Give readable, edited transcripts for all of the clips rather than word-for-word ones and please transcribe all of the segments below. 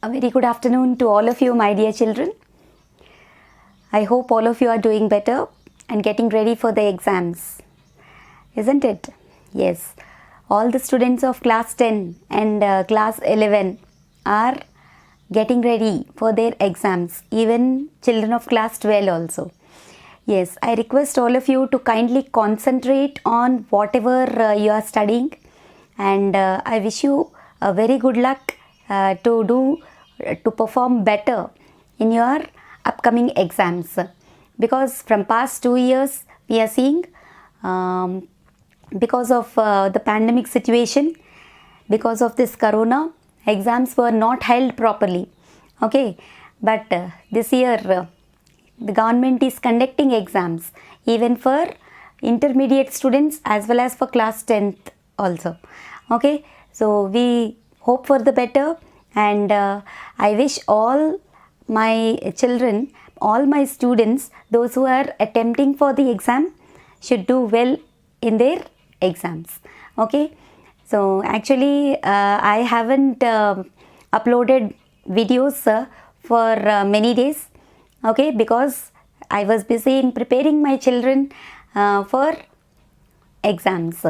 A very good afternoon to all of you, my dear children. I hope all of you are doing better and getting ready for the exams, isn't it? Yes, all the students of class 10 and class 11 are getting ready for their exams, even children of class 12 also. Yes, I request all of you to kindly concentrate on whatever you are studying, and I wish you a very good luck to perform better in your upcoming exams, because from past 2 years we are seeing, because of the pandemic situation, because of this corona, exams were not held properly. Okay, but this year the government is conducting exams even for intermediate students as well as for class 10th also. Okay, so we hope for the better, and I wish all my children, all my students, those who are attempting for the exam should do well in their exams. Okay, so actually I haven't uploaded videos for many days. Okay, because I was busy in preparing my children for exams.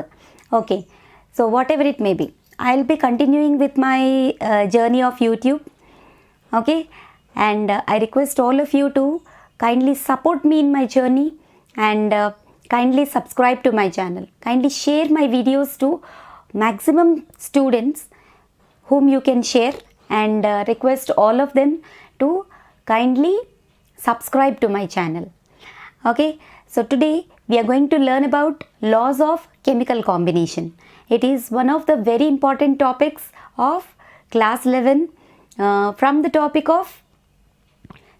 Okay, so whatever it may be, I'll be continuing with my journey of YouTube. Okay, and I request all of you to kindly support me in my journey, and kindly subscribe to my channel. Kindly share my videos to maximum students whom you can share, and request all of them to kindly subscribe to my channel. Okay, so today we are going to learn about laws of chemical combination. It is one of the very important topics of class 11 from the topic of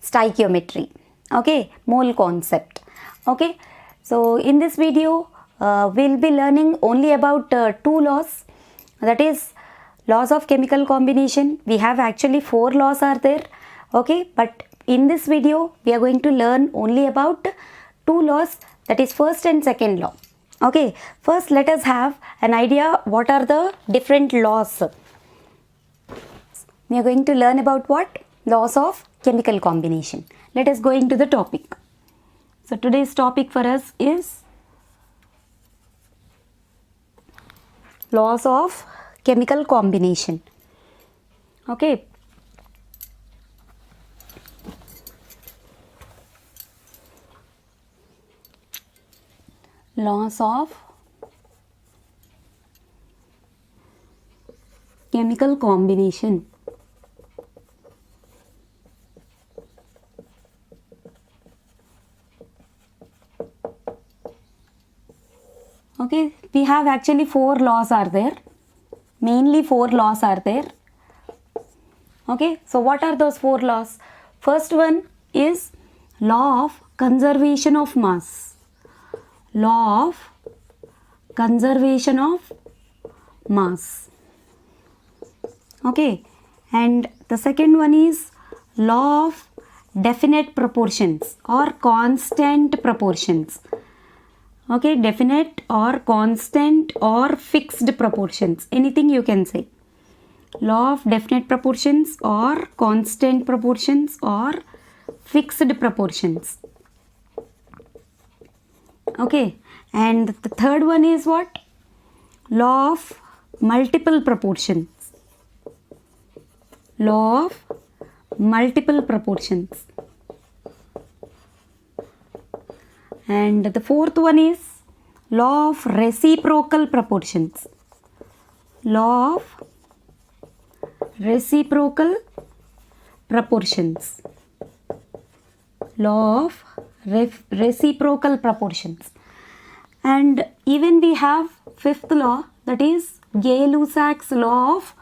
stoichiometry. Okay, mole concept. Okay, so in this video we'll be learning only about two laws, that is laws of chemical combination. We have actually 4 laws are there. Okay, but in this video we are going to learn only about 2 laws, that is first and second law. Okay, first let us have an idea what are the different laws. We are going to learn about what? Laws of chemical combination. Let us go into the topic. So today's topic for us is laws of chemical combination. Okay, laws of chemical combination. Okay, we have actually 4 laws are there, mainly 4 laws are there. Okay, so what are those 4 laws? First one is law of conservation of mass. Law of conservation of mass. Okay, and the second one is law of definite proportions or constant proportions. Okay, definite or constant or fixed proportions, anything you can say. Law of definite proportions or constant proportions or fixed proportions. Okay, and the third one is what? Law of multiple proportions. Law of multiple proportions. And the fourth one is law of reciprocal proportions. Law of reciprocal proportions. Law of reciprocal proportions. And even we have fifth law, that is Gay-Lussac's law of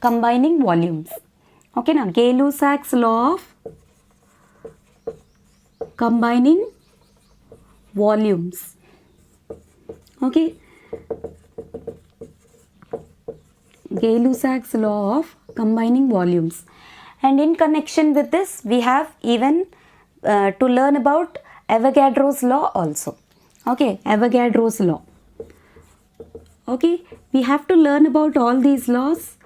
combining volumes. Okay, now Gay-Lussac's law of combining volumes. Okay, Gay-Lussac's law of combining volumes. And in connection with this we have even to learn about Avogadro's law also. Okay, Avogadro's law. Okay, we have to learn about all these laws,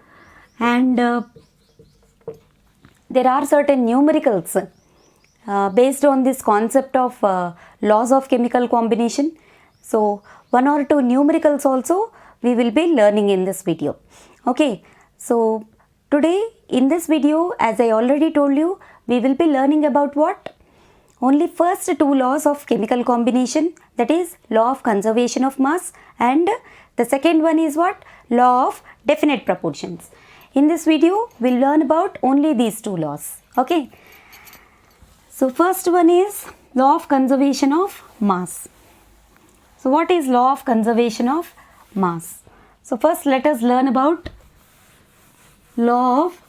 and there are certain numericals based on this concept of laws of chemical combination. So one or two numericals also we will be learning in this video. Okay, so today in this video, as I already told you, we will be learning about what? Only first two laws of chemical combination, that is law of conservation of mass, and the second one is what? Law of definite proportions. In this video, we'll learn about only these two laws. Okay. So first one is law of conservation of mass. So what is law of conservation of mass? So first let us learn about law of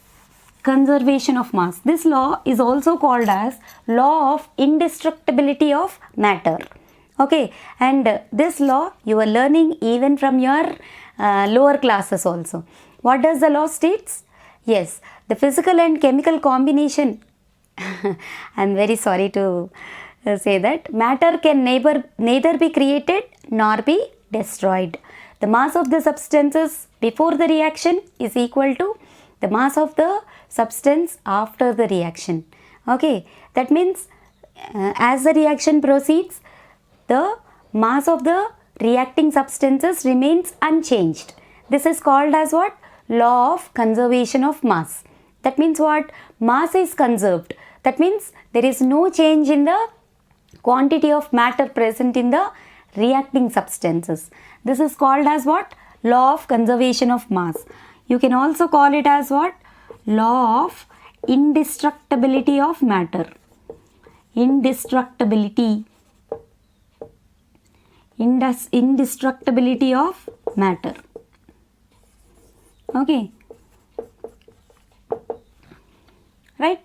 conservation of mass. This law is also called as law of indestructibility of matter. Okay, and this law you are learning even from your lower classes also. What does the law states? Yes, the physical and chemical combination I am very sorry to say that matter can neither be created nor be destroyed. The mass of the substances before the reaction is equal to the mass of the substance after the reaction. Okay, that means as the reaction proceeds, the mass of the reacting substances remains unchanged. This is called as what? Law of conservation of mass. That means what? Mass is conserved. That means there is no change in the quantity of matter present in the reacting substances. This is called as what? Law of conservation of mass. You can also call it as what? Law of indestructibility of matter. Indestructibility of matter. Okay. Right.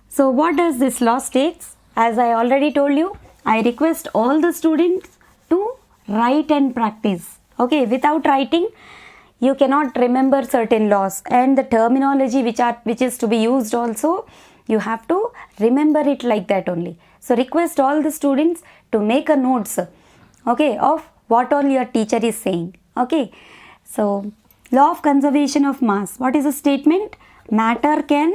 So what does this law states? As I already told you, I request all the students to write and practice. Okay, without writing, you cannot remember certain laws, and the terminology which is to be used also, you have to remember it like that only. So request all the students to make a notes, okay, of what all your teacher is saying. Okay, so law of conservation of mass. What is the statement? Matter can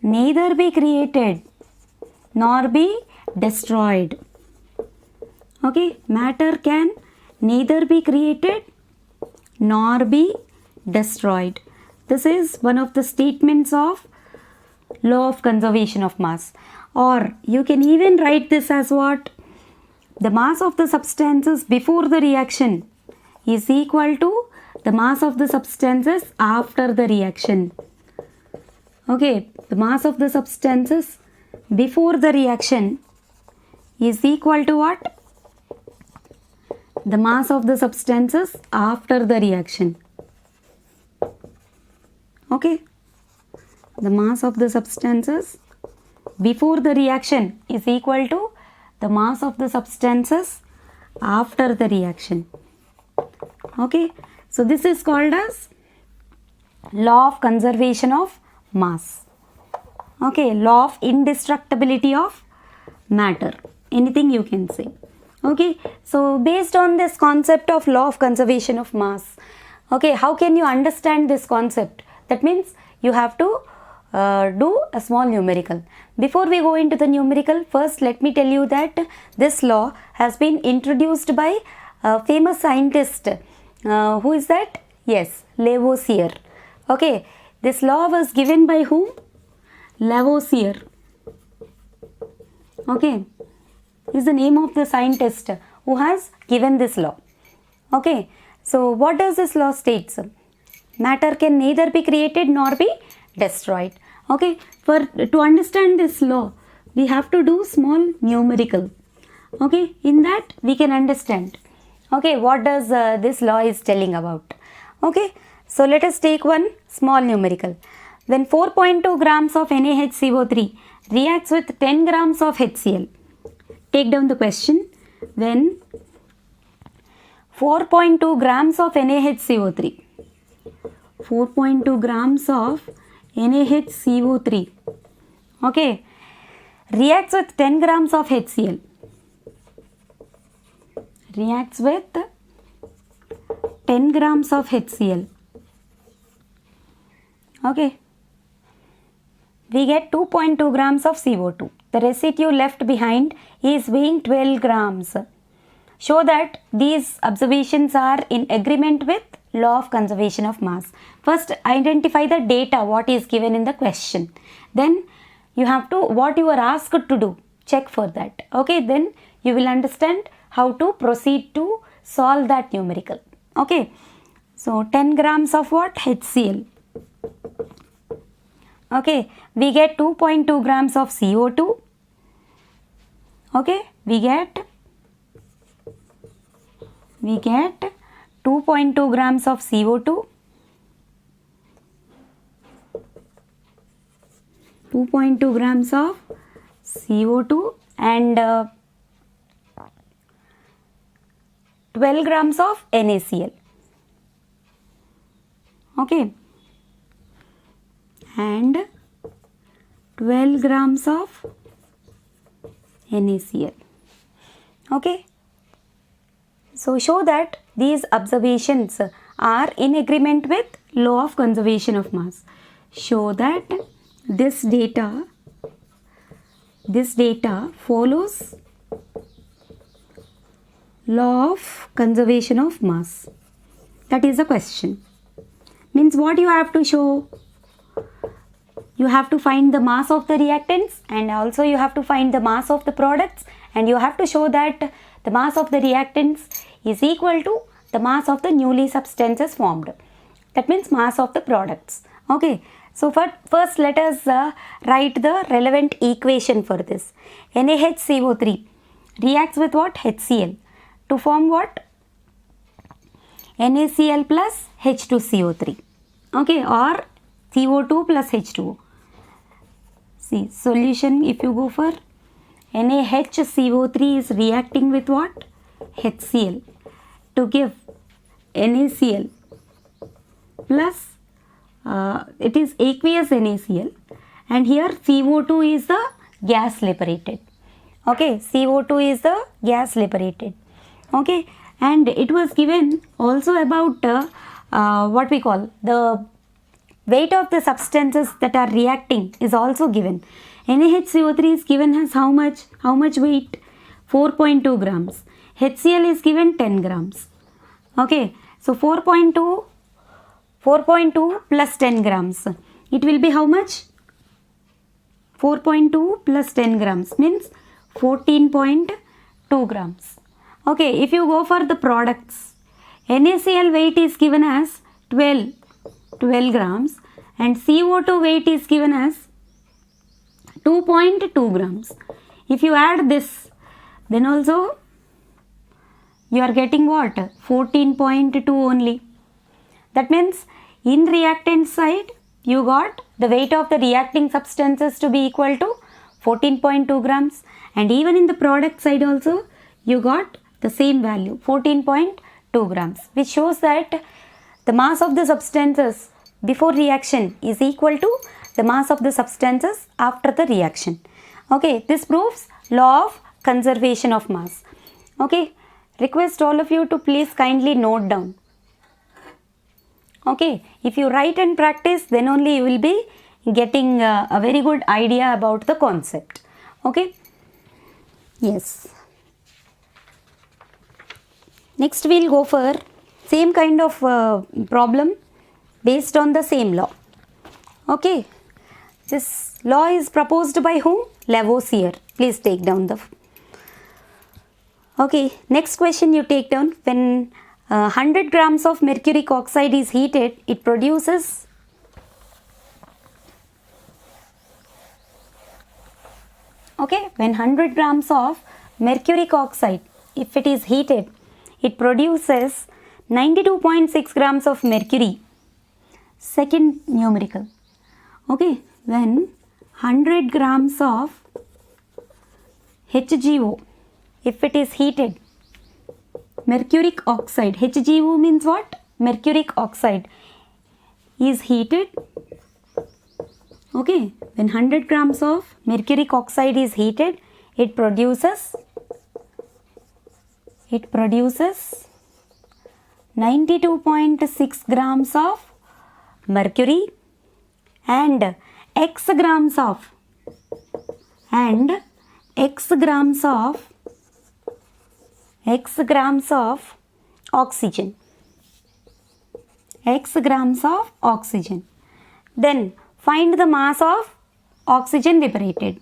neither be created nor be destroyed. Okay, matter can neither be created nor be destroyed. This is one of the statements of law of conservation of mass. Or you can even write this as what? The mass of the substances before the reaction is equal to the mass of the substances after the reaction. Okay, the mass of the substances before the reaction is equal to what? The mass of the substances after the reaction. Okay, the mass of the substances before the reaction is equal to the mass of the substances after the reaction. Okay, so this is called as law of conservation of mass. Okay, law of indestructibility of matter. Anything you can say. Okay, so based on this concept of law of conservation of mass, okay, how can you understand this concept? That means you have to do a small numerical. Before we go into the numerical, first let me tell you that this law has been introduced by a famous scientist. Who is that? Yes, Lavoisier. Okay, this law was given by whom? Lavoisier. Okay, is the name of the scientist who has given this law. Okay, so what does this law states? Matter can neither be created nor be destroyed. Okay, to understand this law, we have to do small numerical. Okay, in that we can understand. Okay, what does this law is telling about? Okay, so let us take one small numerical. When 4.2 grams of NaHCO3 reacts with 10 grams of HCl, take down the question. When 4.2 grams of NaHCO3, 4.2 grams of NaHCO3, okay, reacts with 10 grams of HCl, reacts with 10 grams of HCl. Okay, we get 2.2 grams of CO2. The residue left behind is weighing 12 grams. Show that these observations are in agreement with law of conservation of mass. First, identify the data, what is given in the question. Then you have to, what you are asked to do, check for that. Okay, then you will understand how to proceed to solve that numerical. Okay, so 10 grams of what? HCl. Okay, we get 2.2 grams of CO2. Okay, we get 2.2 grams of CO2. 2.2 grams of CO2 and 12 grams of NaCl. Okay, and 12 grams of NaCl. Okay, so show that these observations are in agreement with law of conservation of mass. Show that this data follows law of conservation of mass. That is the question. Means what you have to show? You have to find the mass of the reactants, and also you have to find the mass of the products, and you have to show that the mass of the reactants is equal to the mass of the newly substances formed. That means mass of the products. Okay, so first let us write the relevant equation for this. NaHCO3 reacts with what? HCl to form what? NaCl plus H2CO3. Okay, or CO2 plus H2O. See, solution, if you go for NaHCO3 is reacting with what? HCl to give NaCl plus it is aqueous NaCl, and here CO2 is the gas liberated. Okay, CO2 is the gas liberated. Okay, and it was given also about what we call the weight of the substances that are reacting is also given. NaHCO3 is given as how much weight? 4.2 grams. HCl is given 10 grams. Okay, so 4.2 plus 10 grams. It will be how much? 4.2 plus 10 grams means 14.2 grams. Okay, if you go for the products, NaCl weight is given as 12 grams and CO2 weight is given as 2.2 grams. If you add this, then also you are getting what? 14.2 only. That means in reactant side you got the weight of the reacting substances to be equal to 14.2 grams, and even in the product side also you got the same value, 14.2 grams, which shows that the mass of the substances before reaction is equal to the mass of the substances after the reaction. Okay, this proves law of conservation of mass. Okay, request all of you to please kindly note down. Okay, if you write and practice, then only you will be getting a very good idea about the concept. Okay, yes. Next we will go for same kind of problem based on the same law. Okay, this law is proposed by whom? Lavoisier. Please take down the... Okay, next question you take down. When 100 grams of mercuric oxide is heated, it produces when 100 grams of mercuric oxide, if it is heated, it produces 92.6 grams of mercury. Second numerical. Okay, when 100 grams of HGO, if it is heated, mercuric oxide, HGO means what? Mercuric oxide is heated. Okay, when 100 grams of mercuric oxide is heated, it produces 92.6 grams of mercury, and x grams of oxygen. X grams of oxygen. Then find the mass of oxygen liberated.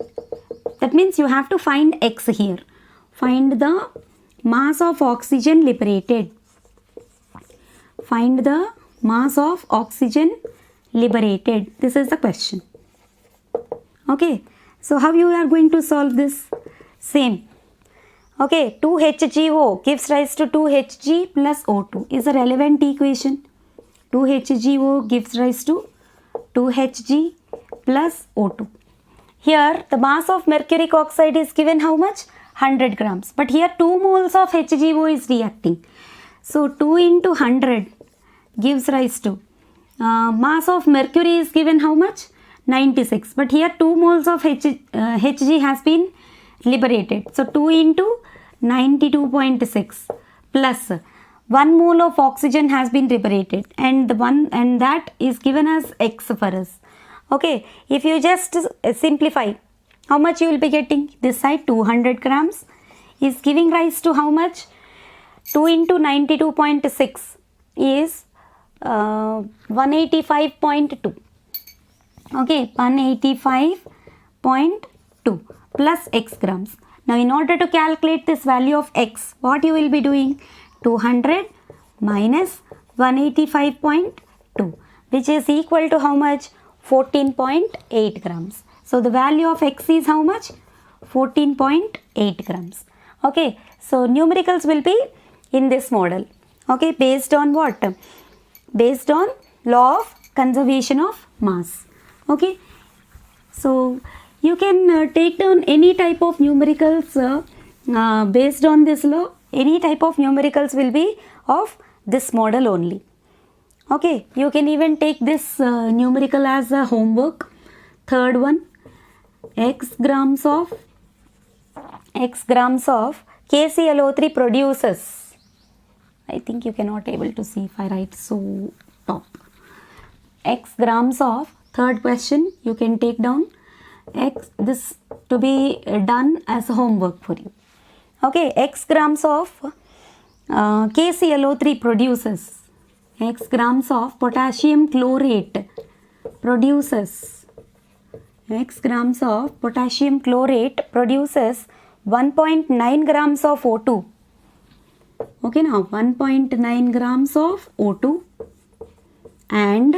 That means you have to find x here. Find the mass of oxygen liberated. Find the mass of oxygen liberated. This is the question. Okay. So how you are going to solve this? Same. Okay. 2HGO gives rise to 2Hg plus O2 is a relevant equation. 2HGO gives rise to 2Hg plus O2. Here the mass of mercuric oxide is given how much? 100 grams. But here 2 moles of HGO is reacting. So 2 into 100 gives rise to mass of mercury is given how much? 96. But here 2 moles of Hg has been liberated. So 2 into 92.6 plus 1 mole of oxygen has been liberated, and that is given as X for us. Okay, if you just simplify, how much you will be getting? This side 200 grams is giving rise to how much? 2 into 92.6 is 185.2. Okay, 185.2 plus X grams. Now in order to calculate this value of X, what you will be doing? 200 minus 185.2, which is equal to how much? 14.8 grams. So the value of X is how much? 14.8 grams. Okay, so numericals will be in this model. Okay, based on what? Based on law of conservation of mass. Okay, so you can take down any type of numericals based on this law. Any type of numericals will be of this model only. Okay, you can even take this numerical as a homework. Third one, x grams of KClO3 produces. I think you cannot able to see if I write so top. X grams of, third question you can take down x, this to be done as homework for you. Okay, x grams of KClO3 produces, x grams of potassium chlorate produces, x grams of potassium chlorate produces 1.9 grams of O2. Okay, now 1.9 grams of O2 and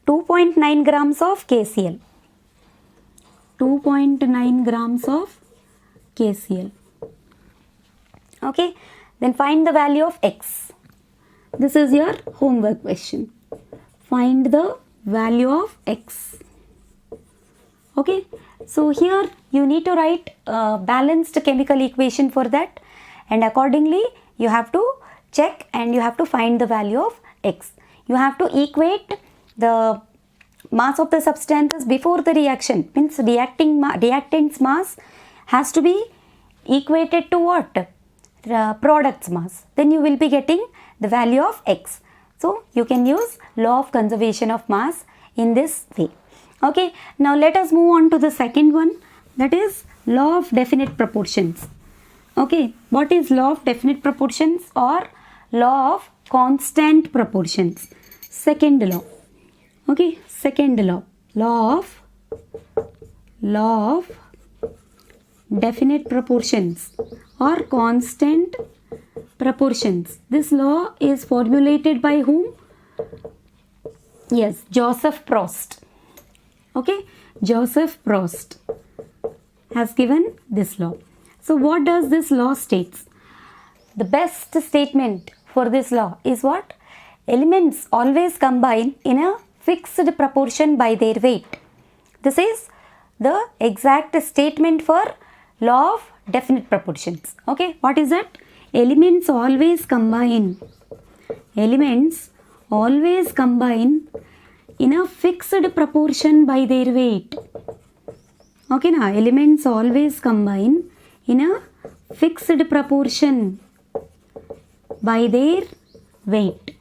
2.9 grams of KCl. 2.9 grams of KCl. Okay, then find the value of X. This is your homework question. Find the value of X. Okay, so here you need to write a balanced chemical equation for that, and accordingly you have to check and you have to find the value of X. You have to equate the mass of the substances before the reaction, means reactant's mass has to be equated to what? Product's mass. Then you will be getting the value of X. So you can use law of conservation of mass in this way. Okay, now let us move on to the second one, that is law of definite proportions. Okay, what is law of definite proportions or law of constant proportions? Second law. Okay, second law, law of definite proportions or constant proportions. This law is formulated by whom? Yes, Joseph Proust. Okay, Joseph Proust has given this law. So what does this law states? The best statement for this law is what? Elements always combine in a fixed proportion by their weight. This is the exact statement for law of definite proportions. Okay, what is that? Elements always combine. Elements always combine in a fixed proportion by their weight. Okay, now elements always combine in a fixed proportion by their weight.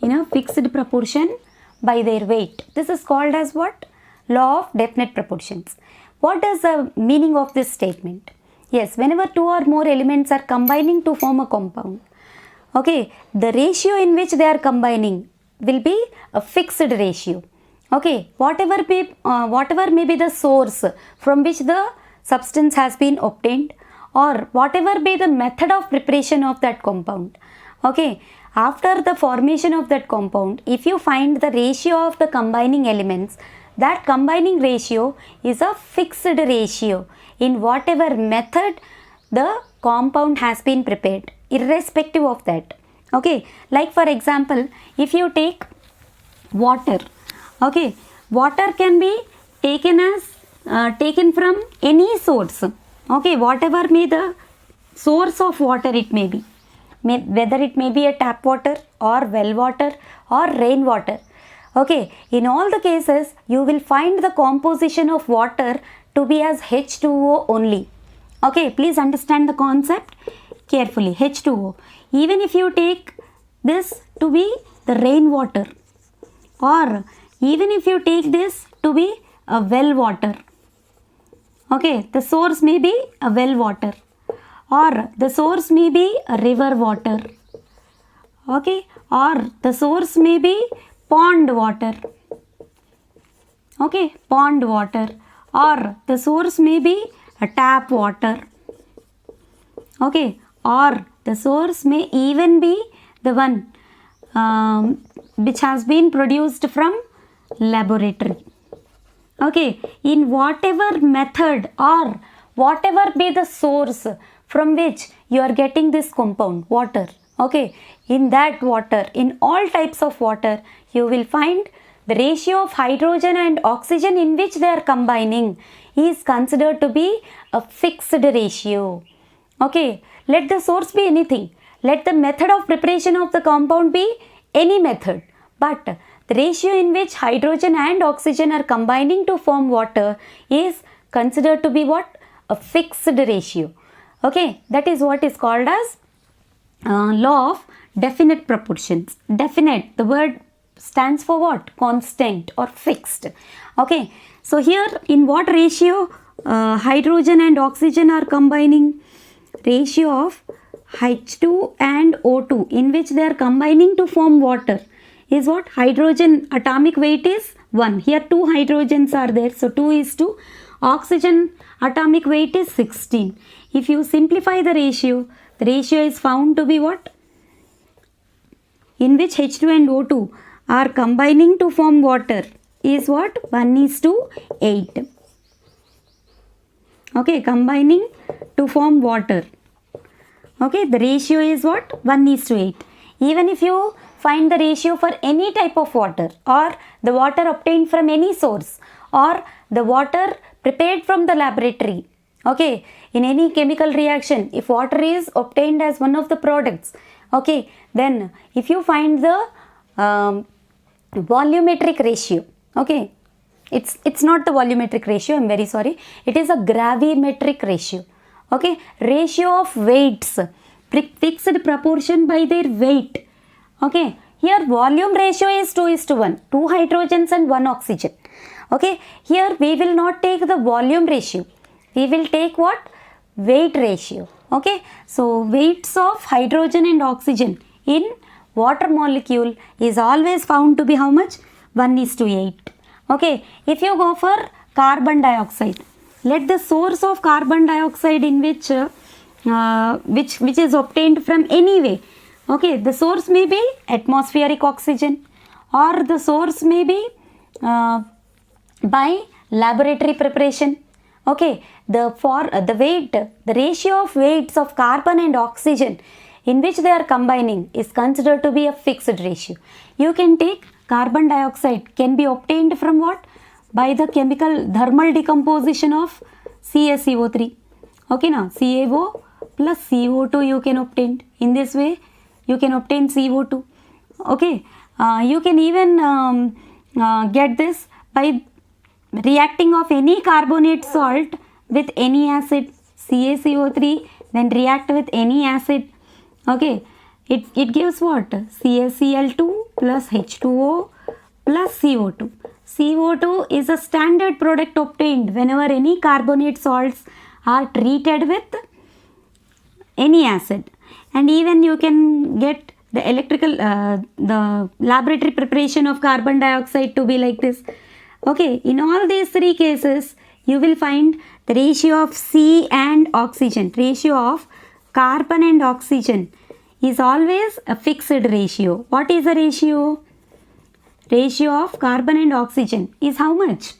In a fixed proportion by their weight. This is called as what? Law of definite proportions. What is the meaning of this statement? Yes, whenever two or more elements are combining to form a compound, okay, the ratio in which they are combining will be a fixed ratio. Okay, whatever may be the source from which the substance has been obtained, or whatever be the method of preparation of that compound. Okay, after the formation of that compound, if you find the ratio of the combining elements, that combining ratio is a fixed ratio in whatever method the compound has been prepared, irrespective of that. Okay, like for example, if you take water, okay, water can be taken taken from any source. Okay, whatever may the source of water it may be, whether it may be a tap water or well water or rain water. Okay, in all the cases you will find the composition of water to be as H2O only. Okay, please understand the concept carefully. H2O. Even if you take this to be the rain water, or even if you take this to be a well water, okay, the source may be a well water, or the source may be a river water, okay, or the source may be pond water, okay, pond water, or the source may be a tap water, okay, or the source may even be the one which has been produced from laboratory. Okay, in whatever method or whatever be the source from which you are getting this compound, water, okay, in that water, in all types of water, you will find the ratio of hydrogen and oxygen in which they are combining is considered to be a fixed ratio. Okay, let the source be anything, let the method of preparation of the compound be any method, but the ratio in which hydrogen and oxygen are combining to form water is considered to be what? A fixed ratio. Okay, that is what is called as law of definite proportions. Definite, the word stands for what? Constant or fixed. Okay, so here in what ratio hydrogen and oxygen are combining? Ratio of H2 and O2 in which they are combining to form water is what? Hydrogen atomic weight is 1. Here 2 hydrogens are there, so 2 is to oxygen atomic weight is 16. If you simplify the ratio is found to be what? In which H2 and O2 are combining to form water is what? 1:8. Okay, combining to form water. Okay, the ratio is what? 1:8. Even if you find the ratio for any type of water, or the water obtained from any source, or the water prepared from the laboratory, okay, in any chemical reaction, if water is obtained as one of the products, okay, then if you find the volumetric ratio, okay, it's not the volumetric ratio, I'm very sorry, it is a gravimetric ratio. Okay, ratio of weights, fixed proportion by their weight. Okay, here volume ratio is 2:1, 2 hydrogens and 1 oxygen. Okay, here we will not take the volume ratio, we will take what? Weight ratio. Okay, so weights of hydrogen and oxygen in water molecule is always found to be how much? 1:8. Okay, if you go for carbon dioxide, let the source of carbon dioxide in which is obtained from any way. Okay, the source may be atmospheric oxygen, or the source may be by laboratory preparation. Okay, the ratio of weights of carbon and oxygen in which they are combining is considered to be a fixed ratio. You can take carbon dioxide can be obtained from what? By the chemical thermal decomposition of CaCO3. Okay, now CaO plus CO2 you can obtain. In this way you can obtain CO2. Okay, you can even get this by reacting of any carbonate salt with any acid, CaCO3, then react with any acid. Okay, it gives what? CaCl2 plus H2O plus CO2. CO2 is a standard product obtained whenever any carbonate salts are treated with any acid. And even you can get the the laboratory preparation of carbon dioxide to be like this. Okay, in all these three cases, you will find the ratio of C and oxygen, ratio of carbon and oxygen is always a fixed ratio. What is the ratio? Ratio of carbon and oxygen is how much?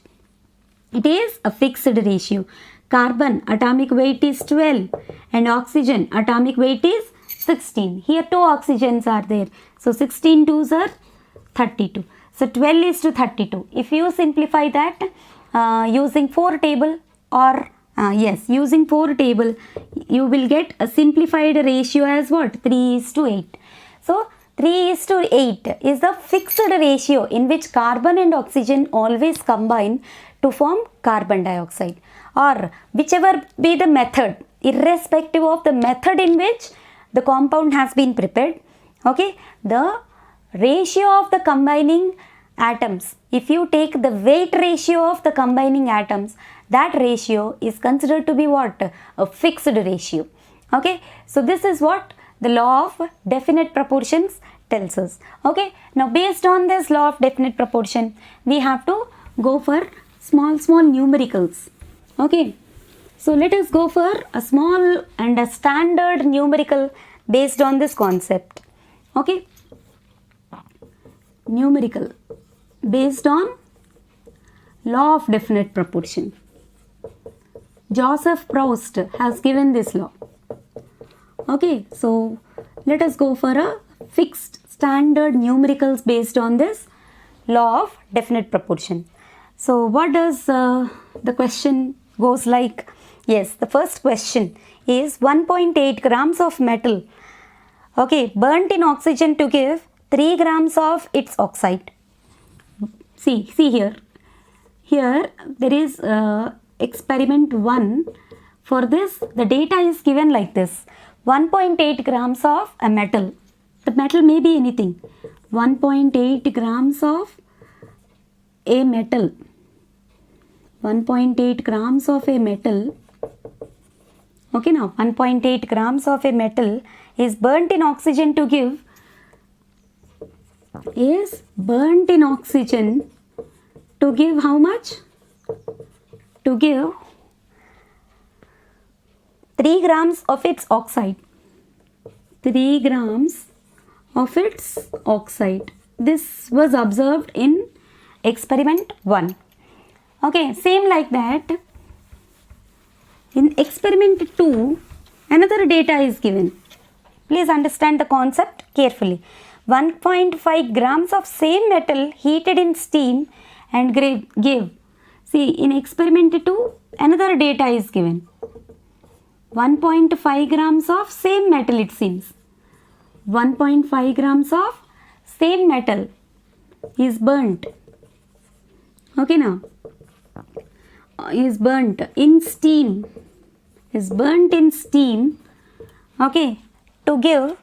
It is a fixed ratio. Carbon atomic weight is 12 and oxygen atomic weight is 16. Here two oxygens are there. So 16 twos are 32. So 12 is to 32. If you simplify that using 4 table or using 4 table, you will get a simplified ratio as what? 3 is to 8. So 3 is to 8 is the fixed ratio in which carbon and oxygen always combine to form carbon dioxide, or whichever be the method, irrespective of the method in which the compound has been prepared. Okay, the ratio of the combining atoms, if you take the weight ratio of the combining atoms, that ratio is considered to be what? A fixed ratio. Okay, so this is what the law of definite proportions tells us. Okay, now based on this law of definite proportion, we have to go for small numericals. Okay, so let us go for a small and a standard numerical based on this concept. Okay, numerical based on law of definite proportion. Joseph Proust has given this law. Okay, so let us go for a fixed standard numericals based on this law of definite proportion. So what does the question goes like? Yes, the first question is 1.8 grams of metal, okay, burnt in oxygen to give 3 grams of its oxide. See here there is experiment 1. For this, the data is given like this: 1.8 grams of a metal. The metal may be anything. 1.8 grams of a metal. 1.8 grams of a metal. Okay, now 1.8 grams of a metal is burnt in oxygen to give, how much? To give 3 grams of its oxide. 3 grams of its oxide. This was observed in experiment 1. Okay, same like that. In experiment 2, another data is given. Please understand the concept carefully. 1.5 grams of same metal heated in steam and give. See, in experiment 2, another data is given. 1.5 grams of same metal, it seems. 1.5 grams of same metal is burnt. Okay, now is burnt in steam. Okay, to give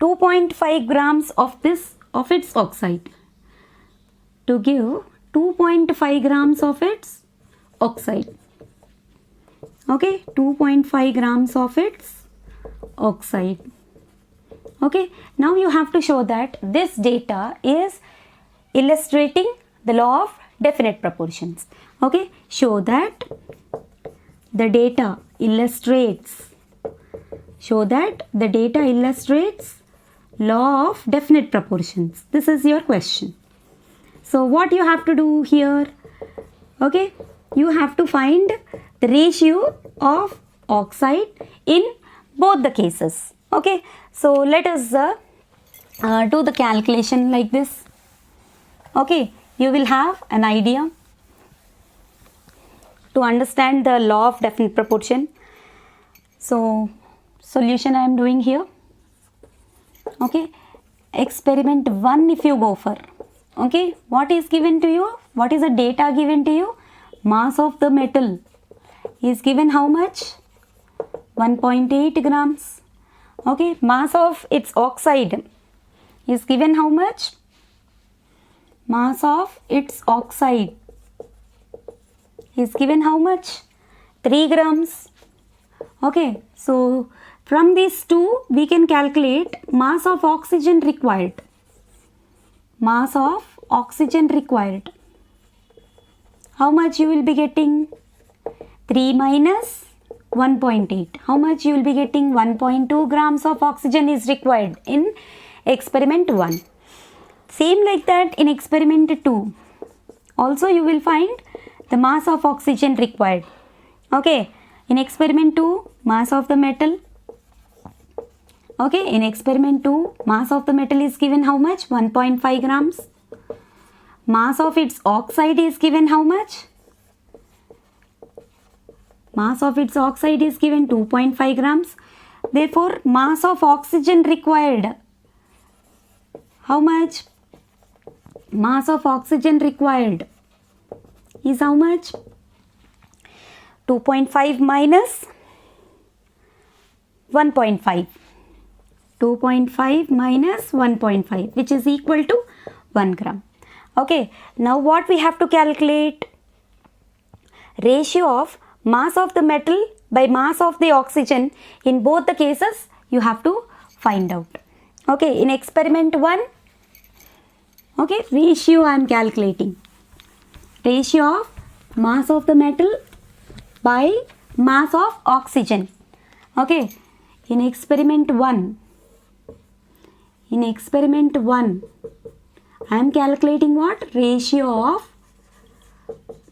2.5 grams of its oxide. To give 2.5 grams of its oxide. Okay, 2.5 grams of its oxide. Okay, now you have to show that this data is illustrating the law of definite proportions. Okay, show that the data illustrates law of definite proportions. This is your question. So what you have to do here? Okay, you have to find the ratio of oxide in both the cases. Okay, so let us do the calculation like this. Okay, you will have an idea to understand the law of definite proportion. So solution I am doing here. Okay, experiment 1 if you go for. Okay, what is given to you? What is the data given to you? Mass of the metal is given how much? 1.8 grams. Okay, mass of its oxide is given how much? mass of its oxide is given how much? 3 grams. Okay, so from these two we can calculate mass of oxygen required. Mass of oxygen required. How much you will be getting? 3 minus 1.8. How much you will be getting? 1.2 grams of oxygen is required in experiment 1. Same like that in experiment 2. Also you will find the mass of oxygen required. Okay, in experiment 2, mass of the metal. Okay, in experiment 2, mass of the metal is given how much? 1.5 grams. Mass of its oxide is given how much? Mass of its oxide is given 2.5 grams. Therefore, mass of oxygen required. How much? Mass of oxygen required is how much? 2.5 minus 1.5. 2.5 minus 1.5, which is equal to 1 gram. Okay, now what we have to calculate? Ratio of mass of the metal by mass of the oxygen. In both the cases you have to find out. Okay, in experiment 1, okay, ratio I am calculating. Ratio of mass of the metal by mass of oxygen. Okay, in experiment 1, I am calculating what? Ratio of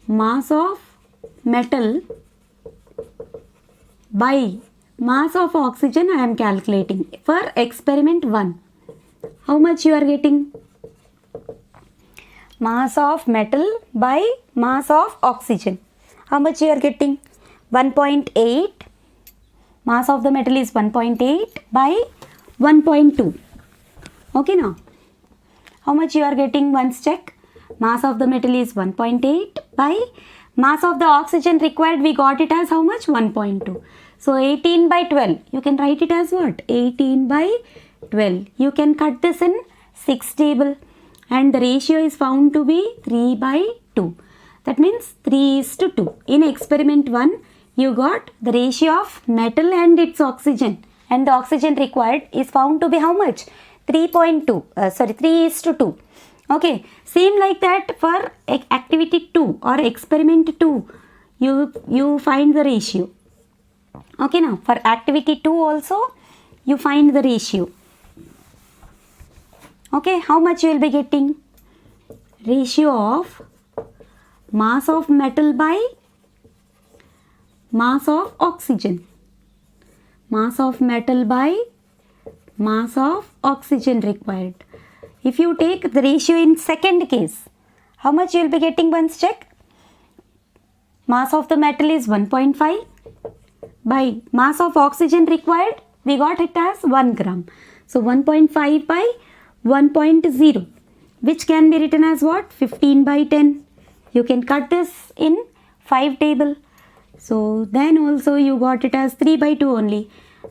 mass of metal by mass of oxygen I am calculating for experiment 1. How much you are getting? Mass of metal by mass of oxygen. How much you are getting? 1.8. Mass of the metal is 1.8 by 1.2. Okay now. How much you are getting? Once check. Mass of the metal is 1.8 by mass of the oxygen required, we got it as how much? 1.2. So 18 by 12. You can write it as what? 18 by 12. You can cut this in 6 table. And the ratio is found to be 3 by 2. That means 3:2. In experiment 1, you got the ratio of metal and its oxygen. And the oxygen required is found to be how much? 3:2. Okay, same like that for activity 2 or experiment 2, you find the ratio. Okay, now for activity 2 also, you find the ratio. Okay, how much you will be getting? Ratio of mass of metal by mass of oxygen. Mass of metal by mass of oxygen required. If you take the ratio in second case, how much you will be getting? Once check. Mass of the metal is 1.5 by mass of oxygen required, we got it as 1 gram. So 1.5 by 1.0, which can be written as what? 15 by 10. You can cut this in 5 table. So then also you got it as 3 by 2 only,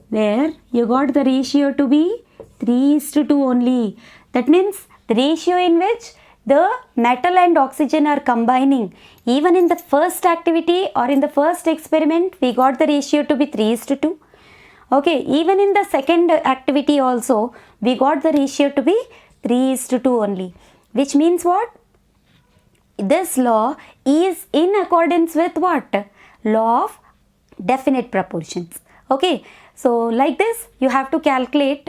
where you got the ratio to be 3:2 only. That means the ratio in which the metal and oxygen are combining. Even in the first activity or in the first experiment, we got the ratio to be 3:2. Okay, even in the second activity also, we got the ratio to be 3:2 only. Which means what? This law is in accordance with what? Law of definite proportions. Okay, so like this, you have to calculate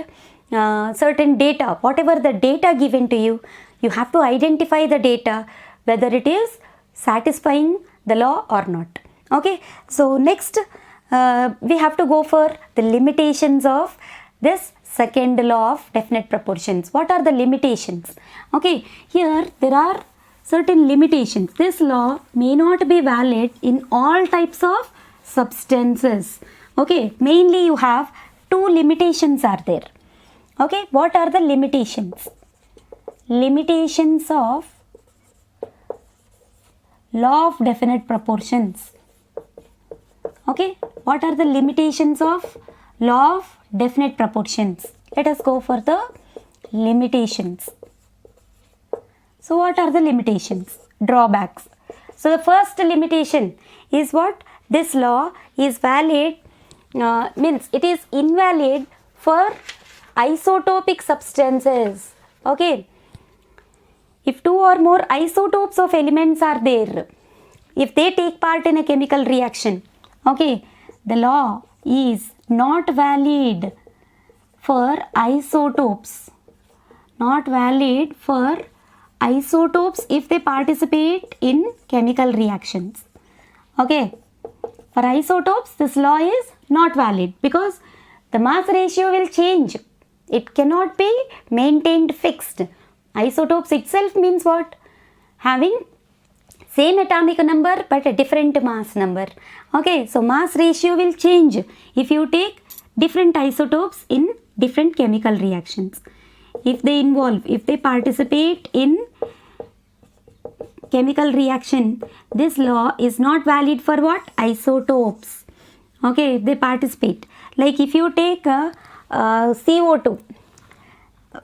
certain data. Whatever the data given to you, you have to identify the data, whether it is satisfying the law or not. Okay, so next we have to go for the limitations of this second law of definite proportions. What are the limitations? Okay, here there are certain limitations. This law may not be valid in all types of substances. Okay, mainly you have 2 limitations are there. Okay, what are the limitations? Limitations of law of definite proportions. Okay, what are the limitations of law of definite proportions? Let us go for the limitations. So what are the limitations, drawbacks? So the first limitation is what? This law is valid, means it is invalid for isotopic substances. Okay. If two or more isotopes of elements are there, if they take part in a chemical reaction, okay, the law is not valid for isotopes. Not valid for isotopes if they participate in chemical reactions. Okay. For isotopes, this law is not valid because the mass ratio will change. It cannot be maintained fixed. Isotopes itself means what? Having same atomic number but a different mass number. Okay, so mass ratio will change if you take different isotopes in different chemical reactions. If they participate in chemical reaction, this law is not valid for what? Isotopes. Okay, if they participate. Like if you take CO2,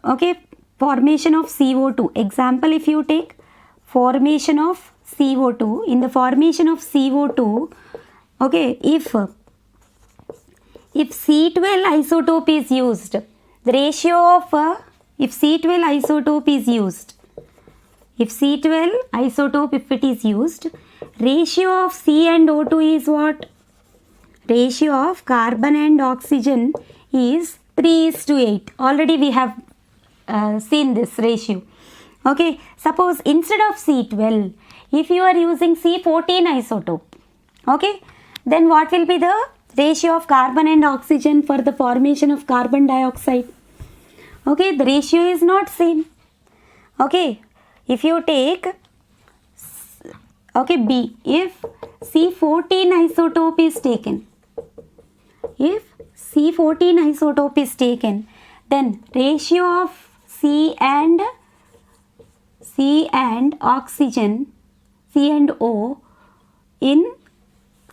okay, formation of CO2. Example, if you take formation of CO2, in the formation of CO2, okay, if C12 isotope is used, the ratio of if C12 isotope is used, if C12 isotope, if it is used, ratio of C and O2 is what? Ratio of carbon and oxygen is 3:8. Already we have seen this ratio. Okay, suppose instead of C12, if you are using C14 isotope, okay, then what will be the ratio of carbon and oxygen for the formation of carbon dioxide? Okay, the ratio is not same. Okay, if you take, okay, B, if C14 isotope is taken, if C14 isotope is taken, then ratio of C and oxygen, C and O in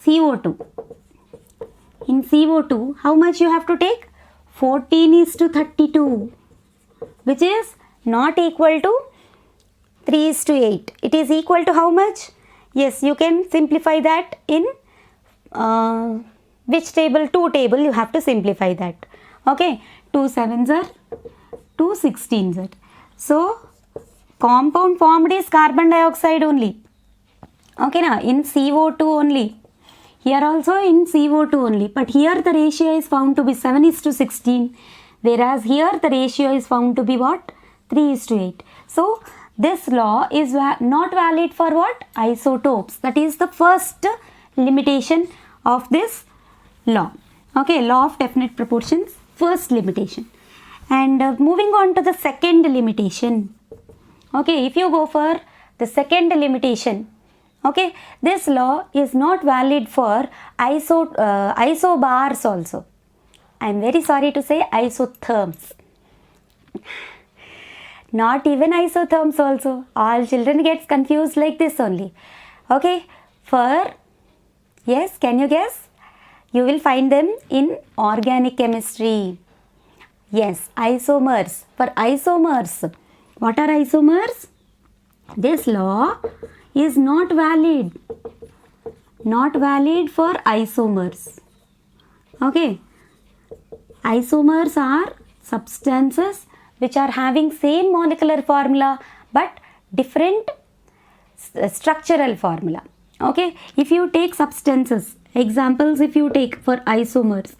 CO2. In CO2, how much you have to take? 14:32, which is not equal to 3:8. It is equal to how much? Yes, you can simplify that in which table? 2 table you have to simplify that. Okay, 2 sevens are 2 16s are. So compound formed is carbon dioxide only. Okay, na, in CO2 only. Here also in CO2 only, but here the ratio is found to be 7:16, whereas here the ratio is found to be what? 3:8. So this law is not valid for what? Isotopes. That is the first limitation of this law. Okay, law of definite proportions, first limitation. And moving on to the second limitation. Okay, if you go for the second limitation, okay, this law is not valid for isobars also. I am very sorry to say isotherms. Not even isotherms also. All children gets confused like this only. Okay, for, yes, can you guess? You will find them in organic chemistry. Yes, isomers. For isomers, what are isomers? This law is not valid. Not valid for isomers. Okay. Isomers are substances which are having same molecular formula but different structural formula. Okay. If you take substances, examples if you take for isomers,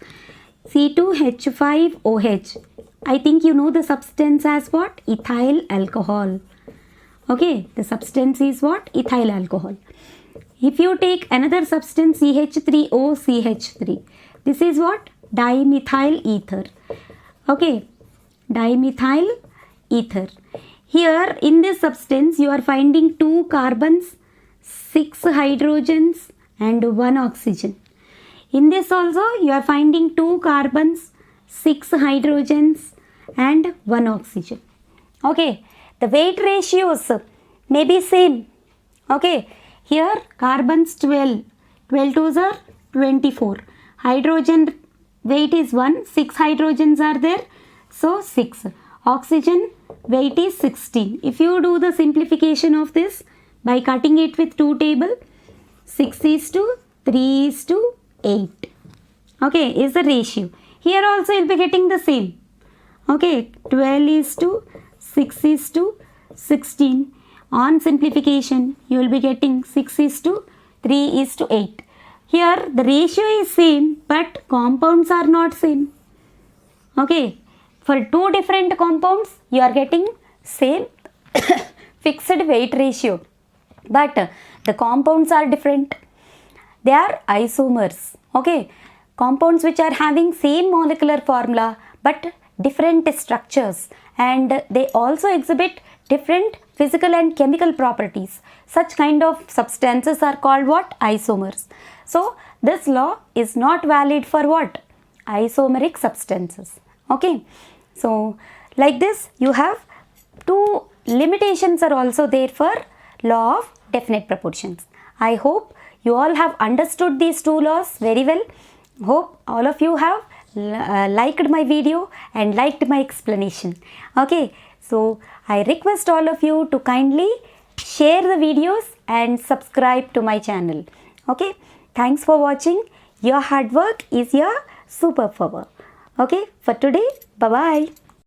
C2H5OH, I think you know the substance as what? Ethyl alcohol. Okay, the substance is what? Ethyl alcohol. If you take another substance CH3OCH3, this is what? Dimethyl ether. Okay, dimethyl ether. Here in this substance you are finding 2 carbons, 6 hydrogens and 1 oxygen. In this also you are finding 2 carbons, 6 hydrogens and 1 oxygen. Okay, the weight ratios may be same. Okay, here carbons 12, 12 twos are 24. Hydrogen weight is 1, 6 hydrogens are there, so 6. Oxygen weight is 16. If you do the simplification of this by cutting it with 2 table, 6 is to 3 is to 8. Okay, is the ratio. Here also you will be getting the same. Okay, 12 is to 6 is to 16. On simplification, you will be getting 6 is to 3 is to 8. Here the ratio is same, but compounds are not same. Okay, for 2 different compounds, you are getting same fixed weight ratio. But the compounds are different. They are isomers. Okay, compounds which are having same molecular formula but different structures, and they also exhibit different physical and chemical properties. Such kind of substances are called what? Isomers. So this law is not valid for what? Isomeric substances. Okay, so like this you have 2 limitations are also there for law of definite proportions. I hope you all have understood these 2 laws very well. Hope all of you have liked my video and liked my explanation. Okay, so I request all of you to kindly share the videos and subscribe to my channel. Okay, thanks for watching. Your hard work is your superpower. Okay, for today, bye bye.